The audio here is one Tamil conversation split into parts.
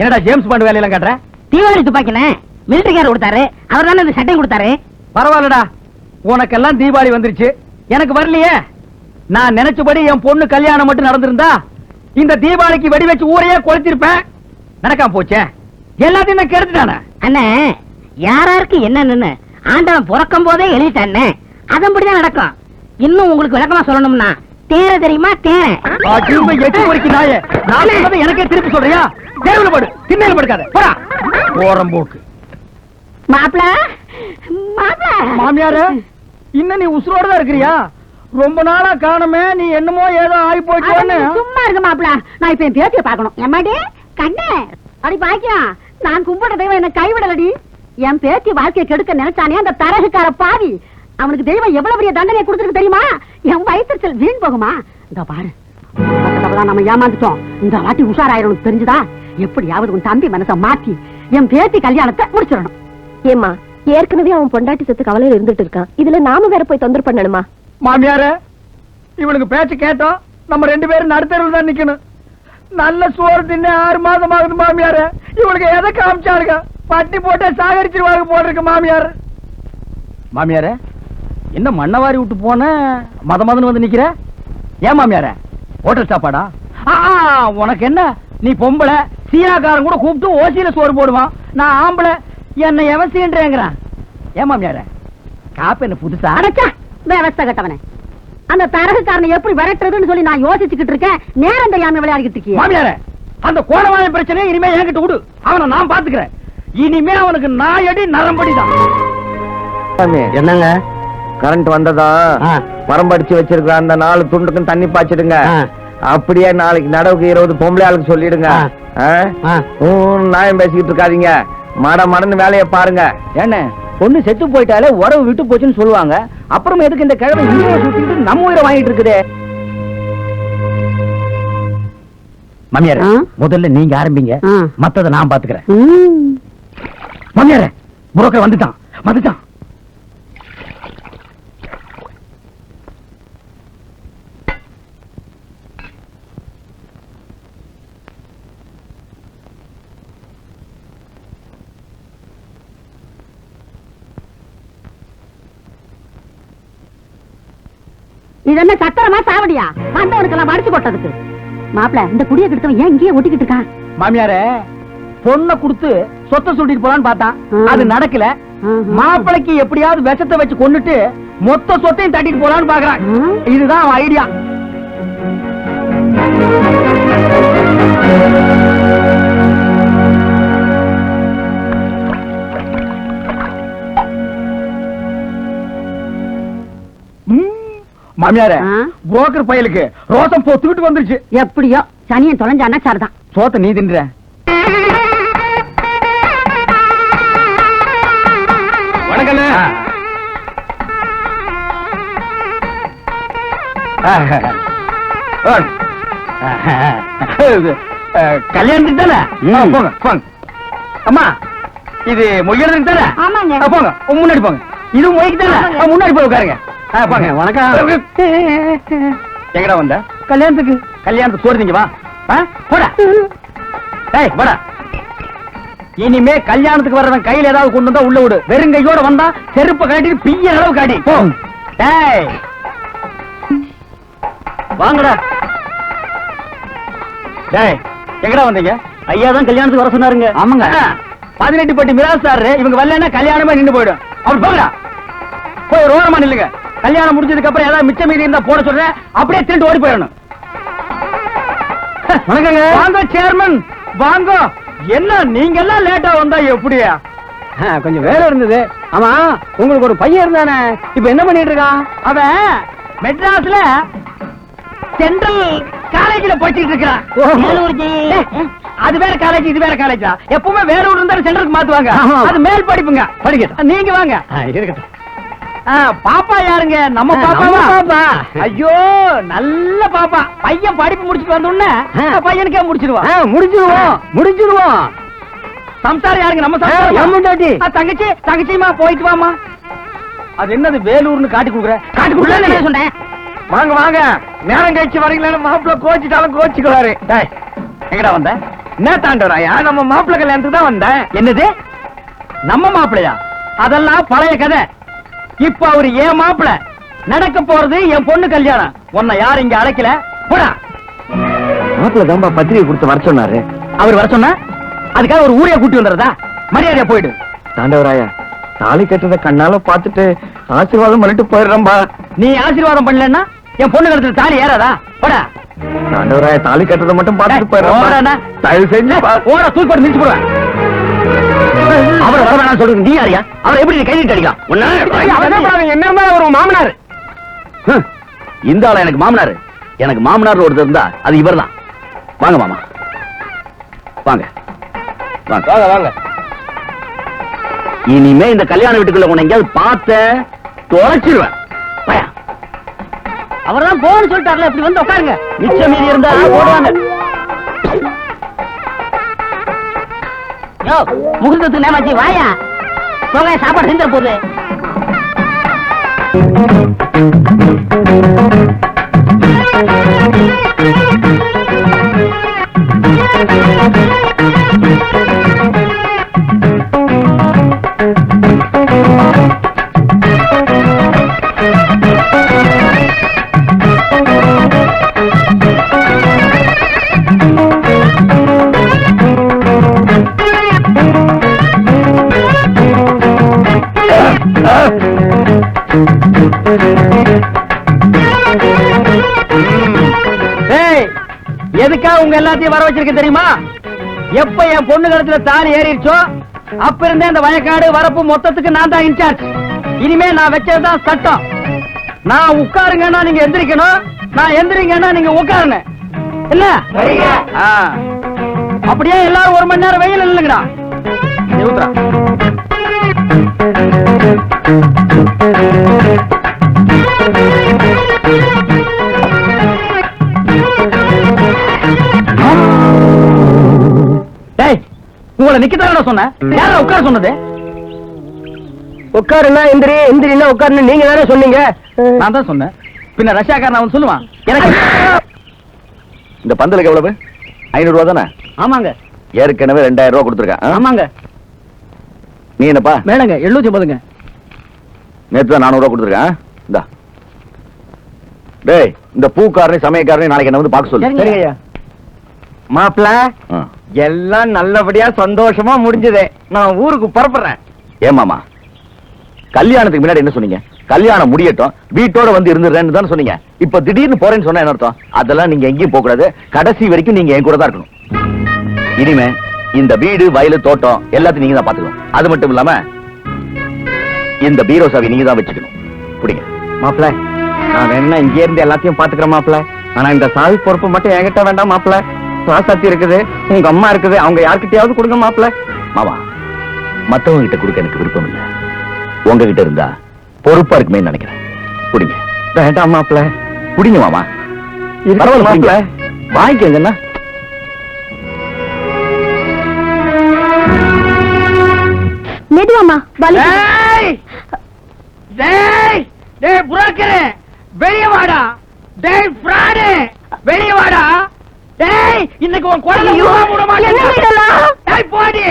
என்னடா ஜேம்ஸ் பாண்ட் வேலையெல்லாம் காட்டுற? தீவாளி துப்பாக்கினே மிலிட்டரிக்காரர் கொடுத்தாரு, அவர் தானே இந்த சட்டையும் கொடுத்தாரு. பரவாயில்லடா, உனக்கெல்லாம் தீபாவளி வந்துருச்சு, எனக்கு வரலையே. நான் நினைச்சபடி என் பொண்ணு கல்யாணம் மட்டும் நடந்திருந்தா இந்த தீபாவளிக்கு வெடி வச்சு ஊரையே கொளுத்திருப்பேன். நடக்காம போச்சே, எல்லாத்தையும் நான் கெடுத்துட்டானே. அண்ணே, யாராருக்கு என்னன்னு ஆண்டவன் பிறக்கும் போதே எழுதிட்டானே, அதன்படிதான் நடக்கும். இன்னும் உங்களுக்கு விளக்கமா சொல்லணும்னா தேர தெரியுமா? தேர எட்டு பொறுக்கி நாயே, நான் சொல்றதை எனக்கே திருப்பி சொல்றியா? தேர்வுல படு, திண்ணையில படுக்காத, போடா ஓரம் போக்கு. மாப்பிள மாப்பிள, மாமியாரு இன்னும் நீ உசுரோட தான் இருக்கிறியா? ரொம்ப நாளா காணுமே, நீ என்னமோ ஏதோ ஆகி போச்சோன்னு. சும்மா இருக்க மாப்பிள, நான் இப்ப என் பேத்திய பாக்கணும். எம்மாடி கண்ணே, அடி பாக்கியா, நான் கும்பிட்ட தெய்வம் என்ன கைவிடலடி. என் பேத்தி வாழ்க்கையை கெடுக்க நினைச்சானே அந்த தரகுக்கார பாவி, அவனுக்கு தெய்வம் எவ்வளவு பெரிய தண்டனை கொடுத்துருக்கு தெரியுமா? என் வயிற்றுச்சல் வீண் போகுமா? இந்த பாரு, நம்ம ஏமாந்துட்டோம். இந்த வாட்டி உஷாராயிரம் தெரிஞ்சுதா? எப்படியாவது உன் தம்பி மனசை மாத்தி என் பேத்தி கல்யாணத்தை முடிச்சிடணும். ஏமா, ஏற்கனவே அவன் பொண்டாட்டி செத்து கவலையில இருந்துட்டு இருக்கான், இதுல நாம வேற போய் தொந்தரவு பண்ணணுமா? மாமியார, இவனுக்கு பேச்சு கேட்டோம், நம்ம 2 பேரும் நடுத்தருவில் தான் நிக்கணும். நல்ல சோறு தின்னு 6 மாதம் ஆகுது மாமியார. இவனுக்கு எதை காமிச்சாருங்க, பட்டி போட்டே சாகரிச்சிருவாங்க போட்டிருக்கு மாமியார். மாமியார, என்ன மண்ணவாரி விட்டு போன மதன்னு வந்து நிக்கிற? ஏன் மாமியார, ஹோட்டல் சாப்பாடா? உனக்கு என்ன, நீ பொம்பளை, சீனாக்காரன் கூட கூப்பிட்டு ஓசியில சோறு போடுவான். நான் ஆம்பளை, என்ன எவசின்றேங்கிறான். ஏன் மாமியார, காப்பு என்ன புதுசா? அடைச்சா விவசாய கட்டவனே, அந்த தரகுக்காரனை எப்படி விரட்டுறதுன்னு சொல்லி நான் யோசிச்சுக்கிட்டு இருக்கேன். நேரம் தெரியாம விளையாடிக்கிட்டு இருக்கீங்க. மாமியார, அந்த கோணவான பிரச்சனை இனிமே என்கிட்ட விடு, அவனை நான் பாத்துக்கிறேன். இனிமே அவனுக்கு நாயடி நரம்படிதான். என்னங்க, கரண்ட் வந்ததா மரம்படிச்சு வச்சிருக்க அந்த 4 துண்டுக்கும் தண்ணி பாய்ச்சிடுங்க. அப்படியே நாளைக்கு நடவுக்கு 20 பொம்பளை ஆளுக்கு சொல்லிடுங்க. நாயம் பேசிக்கிட்டு இருக்காதீங்க, மடன்னு வேலையை பாருங்க. என்ன, பொண்ணு செத்து போயிட்டாலே உறவு விட்டு போச்சுன்னு சொல்லுவாங்க. அப்புறம் எதுக்கு இந்த கிழமை இங்கே சுத்திட்டு நம்ம உயிரை வாங்கிட்டு இருக்குதே? மாமியார, முதல்ல நீங்க ஆரம்பிங்க, மத்தத நான் பாத்துக்கிறேன். மாமியார, புரோக்கர் வந்துட்டான். இது என்ன சத்திரமா சாவடியா? வந்தவனுக்கெல்லாம் மடிச்சு கொட்டதுக்கு. மாப்பிள, இந்த குடிய கிட்டவன் ஏன் இங்கேயே ஒட்டிக்கிட்டு இருக்கான்? மாமியார, பொண்ணை கொடுத்து சொத்தை சொல்லிட்டு போலான்னு பார்த்தான், அது நடக்கல. மாப்பிளைக்கு எப்படியாவது விஷத்தை வச்சு கொண்டுட்டு மொத்த சொத்தையும் தட்டிட்டு போலான்னு பாக்குறான். இதுதான் அவன் ஐடியா. மாமியார, புரோக்கர் பயலுக்கு ரோசம் போத்துக்கிட்டு வந்துருச்சு. எப்படியோ சனியன் தொலைஞ்சானா சார்தான். சோத்த நீ தின்ற. வணக்கம். கல்யாணத்துக்கு தானே? போங்க போங்க. அம்மா, இது மொய்யறதுக்கு தானே? போங்க, முன்னாடி போங்க. இது மொய்க்கு தானே? முன்னாடி போய் உட்காருங்க. வணக்கம். எங்கடா வந்த? கல்யாணத்துக்கு சோறு திங்க வா. போடா. போடா. இனிமே கல்யாணத்துக்கு வர்றவன் கையில ஏதாவது கொண்டு வந்தா உள்ள விடு. வெறும் கையோட வந்தா செருப்ப காட்டிட்டு பிய்ய அளவு காட்டி போ. வாங்கடா. எங்கடா வந்தீங்க? ஐயா தான் கல்யாணத்துக்கு வர சொன்னாருங்க. ஆமாங்க. 18 பட்டி மிராசாரு, இவங்க வரலன்னா கல்யாணமே நின்று போயிடும். அவர் போங்கடா, போய் ரோரமா நில்லுங்க. கல்யாணம் முடிஞ்சதுக்கு அப்புறம் ஏதாவது மிச்சம் மீதி இருந்தா போட சொல்றேன், அப்படியே திருட்டு ஓடி போயிடணும். வணக்கங்க. வாங்க சேர்மன், வாங்க. என்ன நீங்க எல்லாம் லேட்டா வந்தா எப்படியா? கொஞ்சம் வேலை இருந்தது. ஆமா, உங்களுக்கு ஒரு பையன் இருந்தானே, இப்ப என்ன பண்ணிட்டு இருக்கான்? அவன் மெட்ராஸ்ல சென்ட்ரல் காலேஜ்ல படிச்சிட்டு இருக்கான். அது வேற காலேஜ், இது வேற காலேஜா? எப்பவுமே வேற ஊர் இருந்தாலும் சென்டருக்கு மாத்துவாங்க. அது மேல் படிப்புங்க. படிக்க நீங்க வாங்க. இருக்கட்டும். பாப்பா யாருங்க? நம்ம பாப்பா. ஐயோ, நல்ல பாப்பா. பையன் படிப்பு முடிச்சுட்டு வந்தோடனே பையனுக்கே முடிச்சிருவோம். சம்சாரம் யாருங்க? நம்ம சம்சாரம். தங்கச்சிமா போயிட்டு வாமா. அது என்னது வேலூர்னு காட்டி கொடுக்குற? காட்டி கொடுக்குற சொன்னேன். வாங்க வாங்க, நேரம் கழிச்சு வரீங்களா? மாப்பிள்ள கோச்சிட்டாலும் கோச்சிக்குவாரு. எங்கடா வந்த? என்ன தாண்டவராயா, நம்ம மாப்பிள்ளை கல்யாணத்துக்கு தான் வந்தேன். என்னது நம்ம மாப்பிள்ளையா? அதெல்லாம் பழைய கதை. இப்ப அவரு என் மாப்பிள்ளை, நடக்க போறது என் பொண்ணு கல்யாணம். உன்னை யார் இங்க அழைக்கல? போடா. மாப்பிள்ள தான்பா பத்திரிகை கொடுத்து வர சொன்னாரு. அவர் வர சொன்னா அதுக்காக ஒரு ஊரைய கூட்டி வந்துறதா? மரியாதையா போயிடு. தாண்டவராயா, தாலி கட்டுறத கண்ணால பாத்துட்டு ஆசீர்வாதம் பண்ணிட்டு போயிடுறம்பா. நீ ஆசீர்வாதம் பண்ணலன்னா என் பொண்ணு கழுத்துல தாலி ஏறாதா? போடா. தாண்டவராயா, தாலி கட்டுறத மட்டும் பாத்துட்டு போயிடுறேன். தயவு செஞ்சு ஓட தூக்கி போட்டு மிதிச்சு போடுவேன். அவர் வர வேணாம் சொல்றது நீ யாரியா? அவரை எப்படி கை நீட்டு அடிக்கலாம்? என்ன ஒரு மாமனார்? இந்த ஆளா எனக்கு மாமனார்? எனக்கு மாமனார் ஒருத்தர் இருந்தா அது இவர் தான். வாங்க மாமா, வாங்க வாங்க வாங்க வாங்க. இனிமே இந்த கல்யாண வீட்டுக்குள்ள உன்னை எங்கேயாவது பார்த்த தொலைச்சிருவேன். அவர்தான் போன்னு சொல்லிட்டார்ல, இப்படி வந்து உட்காருங்க. மிச்சம் மீறி இருந்தா ஓடுவாங்க. முகூர்த்தத்துக்கு நேமாச்சி வாயா, போக சாப்பாடு செஞ்சிட போகுது. எதுக்கா உங்க எல்லாத்தையும் வர வச்சிருக்க தெரியுமா? எப்ப என் பொண்ணு கழுத்துல தாலி ஏறிடுச்சோ அப்ப இருந்தே இந்த வயக்காடு வரப்பு மொத்தத்துக்கு நான் தான் இன்சார்ஜ். இனிமே நான் வச்சதுதான் சட்டம். நான் உட்காருங்கன்னா நீங்க எந்திரிக்கணும், நான் எந்திரிங்கன்னா நீங்க உட்காருங்க. இல்ல அப்படியே எல்லாரும் 1 மணி நேரம் வெயில் இல்லைங்கடா. உங்களை நிக்கத்தான சொன்னேன். யாரா உட்கார சொன்னது? உட்காருன்னா எந்திரி, எந்திரின்னா உட்காருன்னு நீங்க தானே சொன்னீங்க. நான் தான் சொன்னேன். பின்ன ரஷ்யாக்காரன் அவன் சொல்லுவான். எனக்கு இந்த பந்தலுக்கு எவ்வளவு? 500 ரூபா தானே? ஆமாங்க. ஏற்கனவே 2000 ரூபா கொடுத்துருக்கேன். ஆமாங்க. நீ என்னப்பா? மேலங்க 750ங்க. நேற்று தான் 400 ரூபா கொடுத்துருக்கேன். இந்தா. டேய், இந்த பூக்காரனை சமயக்காரனை நாளைக்கு என்ன வந்து பார்க்க சொல்லு. சரிங்க ஐயா. மாப்பிள்ள எல்லாம் நல்லபடியா சந்தோஷமா முடிஞ்சது. நான் ஊருக்கு புறப்படுறேன். ஏமாமா, கல்யாணத்துக்கு முன்னாடி என்ன சொன்னீங்க? கல்யாணம் முடியட்டும், வீட்டோட வந்து இருந்துறேன்னு தானே சொன்னீங்க. இப்ப திடீர்னு போறேன்னு சொன்னா என்ன அர்த்தம்? அதெல்லாம் நீங்க எங்கேயும் போக கூடாது. கடைசி வரைக்கும் நீங்க என் கூட தான் இருக்கணும். இனிமே இந்த வீடு, வயலு, தோட்டம் எல்லாத்தையும் நீங்க தான் பாத்துக்கணும். அது மட்டும் இல்லாம இந்த பீரோ சாவி நீங்க தான் வச்சுக்கணும். புடிங்க. மாப்பிள்ள, நான் வேணா இங்கே இருந்து எல்லாத்தையும் பாத்துக்கிறேன் மாப்பிள்ள. ஆனா இந்த சாவி பொறுப்பு மட்டும் என்கிட்ட வேண்டாம் மாப்பிள்ள. ராசாத்தி இருக்குது, உங்க அம்மா இருக்குது, அவங்க யார்கிட்டயாவது கொடுங்க மாப்பிள்ள. மாமா, மத்தவங்க கிட்ட கொடுக்க எனக்கு விருப்பம் இல்ல. உங்ககிட்ட இருந்தா பொறுப்பா இருக்குமே நினைக்கிறேன். புடிங்க. வேண்டாம் மாப்பிள்ள. புடிங்க மாமா. பரவாயில்ல மாப்பிள்ள, வாங்கிக்கங்கண்ணா. மெதுவாமா வலி. வெளியே வாடா. டேய் ஃப்ராடு, வெளியே வாடா. டேய், இன்னைக்கு உன் குரலை விட மாட்டேன். டேய் போடி.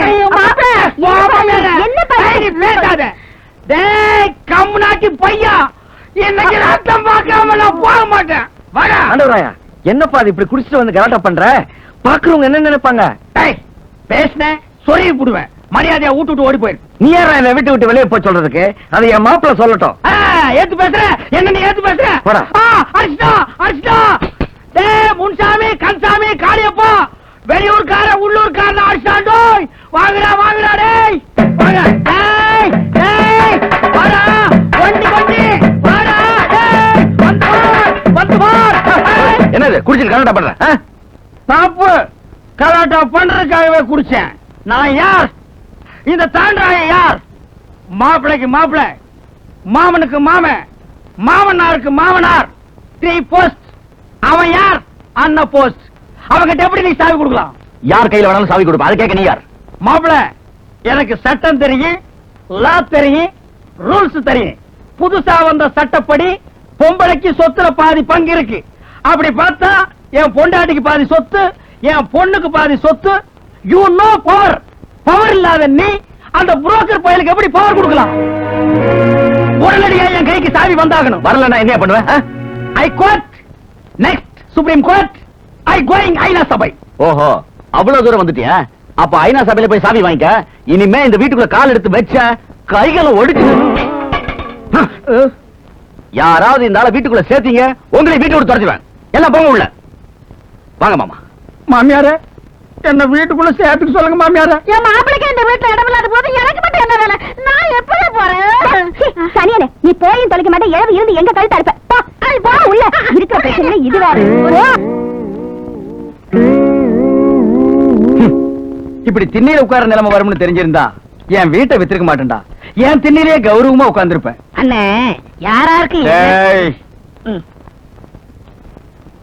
என்ன பேசாத. டேய் கம்முனாட்டி பையா, இன்னைக்கு ரத்தம் பார்க்காம நான் போக மாட்டேன். வாடா. ஆண்டவராயா, என்னப்பா அது இப்படி குடிச்சிட்டு வந்து கலாட்டா பண்ற? பாக்குறவங்க என்ன நினைப்பாங்க? டேய் பேசுன சொருகி புடுவேன். மரியாதையா விட்டு ஓடி போயிரு. நீ யாரா என்ன வீட்டு விட்டு வெளியே போய் சொல்றதுக்கு? அதை என் மாப்பிள்ள சொல்லட்டும். ஏத்து பேசுற என்ன? நீ ஏத்து பேசுற? அடிச்சிட்டா அடிச்சிட்டா. டேய் முன்சாமி, கன்சாமி, காளியப்பா, வெளியூர்கார உள்ளூர்கார அடிச்சாண்டோ. வாங்கடா வாங்கடா. டேய் வாங்க. டேய் டேய் வாடா. வண்டி வண்டி வாடா. டேய் வந்து பார். என்னது குடிச்சிட்டு கலாட்டா பண்ற? தப்பு. கலாட்டா பண்றதுக்காகவே குடிச்சேன். நான் யார்? இந்த தாண்டாய யார்? மாப்பிளைக்கு மாப்பிள, மாமனுக்கு மாமன், மாமனாருக்கு மாமனார். 3 போஸ்ட். அவன் யார்? அண்ணா போஸ்ட். அவங்கிட்ட எப்படி நீ சாவி கொடுக்கலாம்? யார் கையில வேணாலும் சாவி கொடுப்பா. அது கேட்க நீ யார்? மாப்பிள, எனக்கு சட்டம் தெரியும், லா தெரியும், ரூல்ஸ் தெரியும். புதுசா வந்த சட்டப்படி பொம்பளைக்கு சொத்துல பாதி பங்கு இருக்கு. அப்படி பார்த்தா என் பொண்டாட்டிக்கு பாதி சொத்து, என் பொண்ணுக்கு பாதி சொத்து, யூ நோ பவர். பவர் இல்லாத நீ அந்த புரோக்கர் பயலுக்கு எப்படி பவர் கொடுக்கலாம்? உடனடியா என் கைக்கு சாவி வந்தாகணும். வரலன்னா என்ன பண்ணுவேன்? I court next supreme court. I going ஐநா சபை. ஓஹோ, அவ்வளவு தூரம் வந்துட்டியா? அப்ப ஐநா சபையில போய் சாவி வாங்கிக்க. இனிமே இந்த வீட்டுக்குள்ள கால் எடுத்து வச்ச கைகளை ஒடிச்சு. யாராவது இந்த ஆளை வீட்டுக்குள்ள சேர்த்தீங்க, உங்களை வீட்டை விட்டு துரத்துவேன். எல்லாம் போங்க உள்ள. வாங்க மாமா. மாமியாரே, என்ன வீட்டுக்குள்ள சேர்த்துக்கு சொல்லுங்க மாமியாரே. என் மாப்பிளைக்கு இந்த வீட்டுல இடம் இல்லாத போது எனக்கு மட்டும் என்ன வேலை? நான் எப்படி போறேன்? சனியனே, நீ போயும் தொலைக்க மாட்டே, இழவு இருந்து எங்க கழுத்து அறுப்ப. போ உள்ள. இருக்கிற பிரச்சனை இது வேற. இப்படி திண்ணையில உட்கார நிலைமை வரும்னு தெரிஞ்சிருந்தா என் வீட்டை வித்திருக்க மாட்டேன்டா. என் திண்ணிலே கௌரவமா உட்கார்ந்திருப்பேன். அண்ணே, யாராருக்கு ஏய்,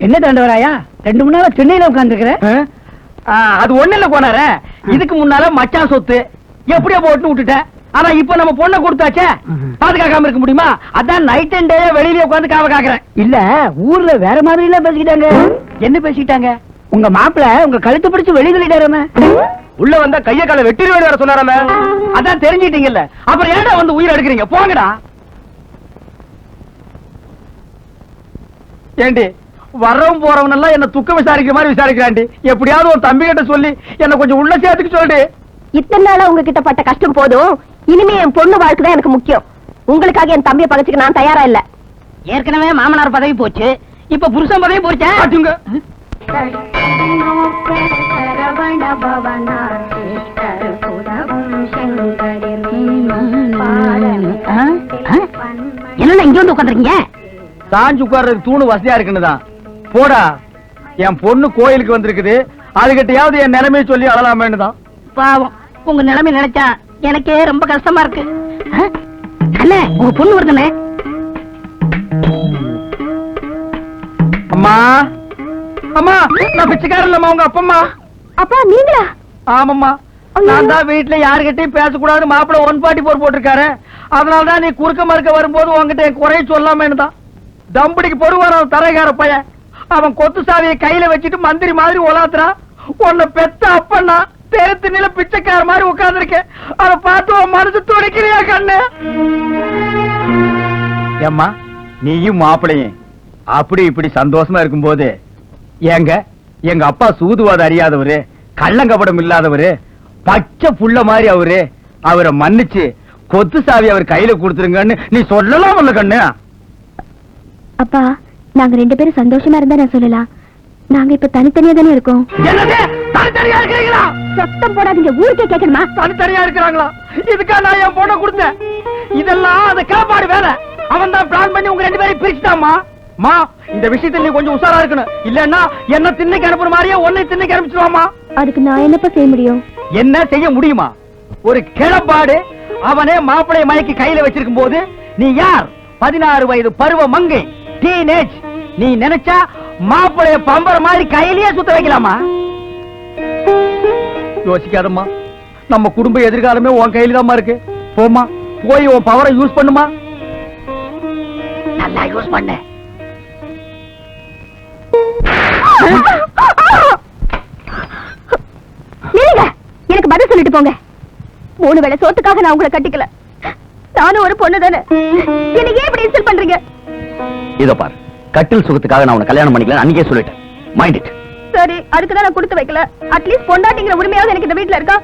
என்ன தாண்டவராயா 2 மணி நேரம் திண்ணையில உட்கார்ந்துருக்கிற? அது ஒண்ணு இல்ல போனாரே, இதுக்கு முன்னால மச்சான் சொத்து எப்படியோ போட்டு விட்டுட்டேன். ஆனா இப்ப நம்ம பொண்ணை கொடுத்தாச்சே, பாதுகாக்காம இருக்க முடியுமா? அதான் நைட் அண்ட் டே வெளியில உட்கார்ந்து காவ காக்குறேன். இல்ல, ஊர்ல வேற மாதிரி எல்லாம் பேசிக்கிட்டாங்க. என்ன பேசிக்கிட்டாங்க? உங்க மாப்பிள்ள உங்க கழுத்து பிடிச்சு வெளியே தள்ளிட்டாராம. உள்ள வந்தா கைய கால வெட்டிடுவேன் வேற சொன்னாராம. அதான் தெரிஞ்சிட்டீங்கல்ல, அப்புறம் ஏன்டா வந்து உயிர் எடுக்கிறீங்க? போங்கடா. ஏண்டி, வர்றவன் போறவன் எல்லாம் என்ன துக்க விசாரிக்கிற மாதிரி விசாரிக்கிறாண்டி. எப்படியாவது ஒரு தம்பி கிட்ட சொல்லி என்ன கொஞ்சம் உள்ள சேர்த்துக்கு சொல்லிடு. இத்தனை நாளா உங்ககிட்ட பட்ட கஷ்டம் போதும். இனிமே என் பொண்ணு வாழ்க்கை தான் எனக்கு முக்கியம். உங்களுக்காக என் தம்பியை பகச்சுக்க நான் தயாரா இல்ல. ஏற்கனவே மாமனார் பதவி போச்சு, இப்ப புருஷன் பதவி போச்சா? பாத்துங்க. என்ன இங்க வந்து உட்காந்துருக்கீங்க? சாஞ்சு உட்கார்றது தூணு வசதியா இருக்குன்னுதான். போடா, என் பொண்ணு கோயிலுக்கு வந்திருக்குது, அதுகிட்டயாவது என் நிலைமையை சொல்லி அழலாமேன்னு தான். பாவம், உங்க நிலைமை நினைச்சா எனக்கே ரொம்ப கஷ்டமா இருக்கு. அண்ணே, உங்க பொண்ணு வருதுண்ணே. அம்மா, அம்மா, நான் பிச்சைக்காரன் இல்லம்மா, உங்க அப்பம்மா. அப்பா நீங்களா? ஆமாம்மா, நான் தான் வீட்டுல யாருகிட்டையும் பேசக்கூடாது மாப்பிள்ள 144 போட்டிருக்காரு. அதனாலதான் நீ குறுக்க மறுக்க வரும்போது உங்ககிட்ட என் குறைய சொல்லாமேன்னு தான். தம்படிக்கு பொறுவாரான் தரைகார பையன். அவன் கொத்து சாவியை கையில வச்சுட்டு மந்திரி மாதிரி உலாத்துறான். உன்னை பெத்த அப்பன்னா தெருத்து நில பிச்சைக்கார மாதிரி உட்கார்ந்துருக்கேன். அதை பார்த்து உன் மனசு துடிக்கிறியா கண்ணு? ஏம்மா, நீயும் மாப்பிளையும் அப்படி இப்படி சந்தோஷமா இருக்கும்போது எங்க அப்பா சூதுவாத அறியாதவரு, கள்ளங்கபடம் இல்லாதவரு, பச்சை புள்ள மாதிரி அவரை மன்னிச்சு கொத்து சாவி அவர் கையில கொடுத்துருங்கன்னு நீ சொல்லலாம் இல்ல கண்ணு? அப்பா, நாங்க 2 பேரும் சந்தோஷமா இருந்தா நான் சொல்லலாம். நாங்க இப்ப தனித்தனியா தானே இருக்கோம். என்னது, தனித்தனியா இருக்கிறீங்களா? சத்தம் போடாதீங்க, ஊருக்கே கேட்கணுமா? தனித்தனியா இருக்கிறாங்களா? இதுக்கா நான் என் பொண்ணை கொடுத்தேன்? இதெல்லாம் அந்த காப்பாடு வேலை. அவன் தான் பிளான் பண்ணி உங்க 2 பேரையும் பிரிச்சுட்டாமா. மா, இந்த விஷயத்துல நீ கொஞ்சம் உஷாரா இருக்கணும். இல்லன்னா என்ன திண்ணைக்கு அனுப்புற மாதிரியே உன்னை திண்ணைக்கு அனுப்பிச்சிருவாமா. அதுக்கு நான் என்னப்பா செய்ய முடியும்? என்ன செய்ய முடியுமா? ஒரு கிளப்பாடு அவனே மாப்பிளைய மயக்கி கையில வச்சிருக்கும் போது நீ யார்? 16 வயது பருவ மங்கை, டீனேஜ். நீ நினைச்சா மாப்பிளைய பம்பர மாதிரி கையிலேயே சுத்த வைக்கலாமா? யோசிக்காதம்மா, நம்ம குடும்ப எதிர்காலமே உன் கையில தான் இருக்கு. போமா, போய் உன் பவரை யூஸ் பண்ணுமா. நல்லா யூஸ் பண்ண. நில்லுங்க, எனக்கு பதில் சொல்லிட்டு போங்க. 3 வேளை சோத்துக்காக நான் உங்களை கட்டிக்கல. நானும் ஒரு பொண்ணு தானே. என்ன ஏன் இப்படி இன்சல்ட் பண்றீங்க? இதோ பாரு, கட்டில் சுகத்துக்காக நான் உன்னை கல்யாணம் பண்ணிக்கல அன்னைக்கே சொல்லிட்டேன். Mind it. சரி, அதுக்கு தான் நான் கொடுத்து வைக்கல. அட்லீஸ்ட் பொண்டாட்டிங்கிற உரிமையாவது எனக்கு இந்த வீட்டுல இருக்கா?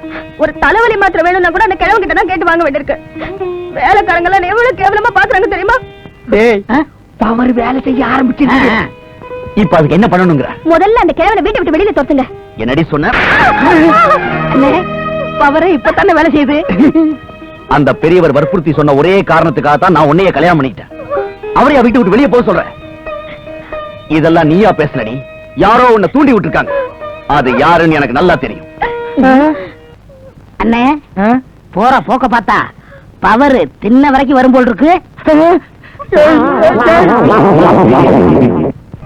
ஒரு தலைவலி மாத்திரை வேணும்னா கூட அந்த கிழவன் கிட்ட தான் கேட்டு வாங்க வேண்டியிருக்கு. வேலைக்காரங்க எல்லாம் எவ்வளவு கேவலமா பாக்குறாங்க தெரியுமா? டேய், பவர் வேலை செய்ய ஆரம்பிச்சிருச்சு. இப்ப அதுக்கு என்ன பண்ணணுங்கிற? முதல்ல அந்த கிழவனை வீட்டை விட்டு வெளியில துரத்துங்க. என்னடி சொன்ன? பவரை இப்பதானே வேலை செய்யுது. அந்த பெரியவர் வற்புறுத்தி சொன்ன ஒரே காரணத்துக்காக தான் நான் உன்னைய கல்யாணம் பண்ணிக்கிட்டேன். அவரையா வீட்டு விட்டு வெளியே போக சொல்றேன்? இதெல்லாம் நீயா பேசலடி, யாரோ உன்னை தூண்டி விட்டுருக்காங்க. அது யாருன்னு எனக்கு நல்லா தெரியும். அண்ணே, போற போக்க பார்த்தா பவர் தின்ன வரைக்கும் வரும் போல் இருக்கு.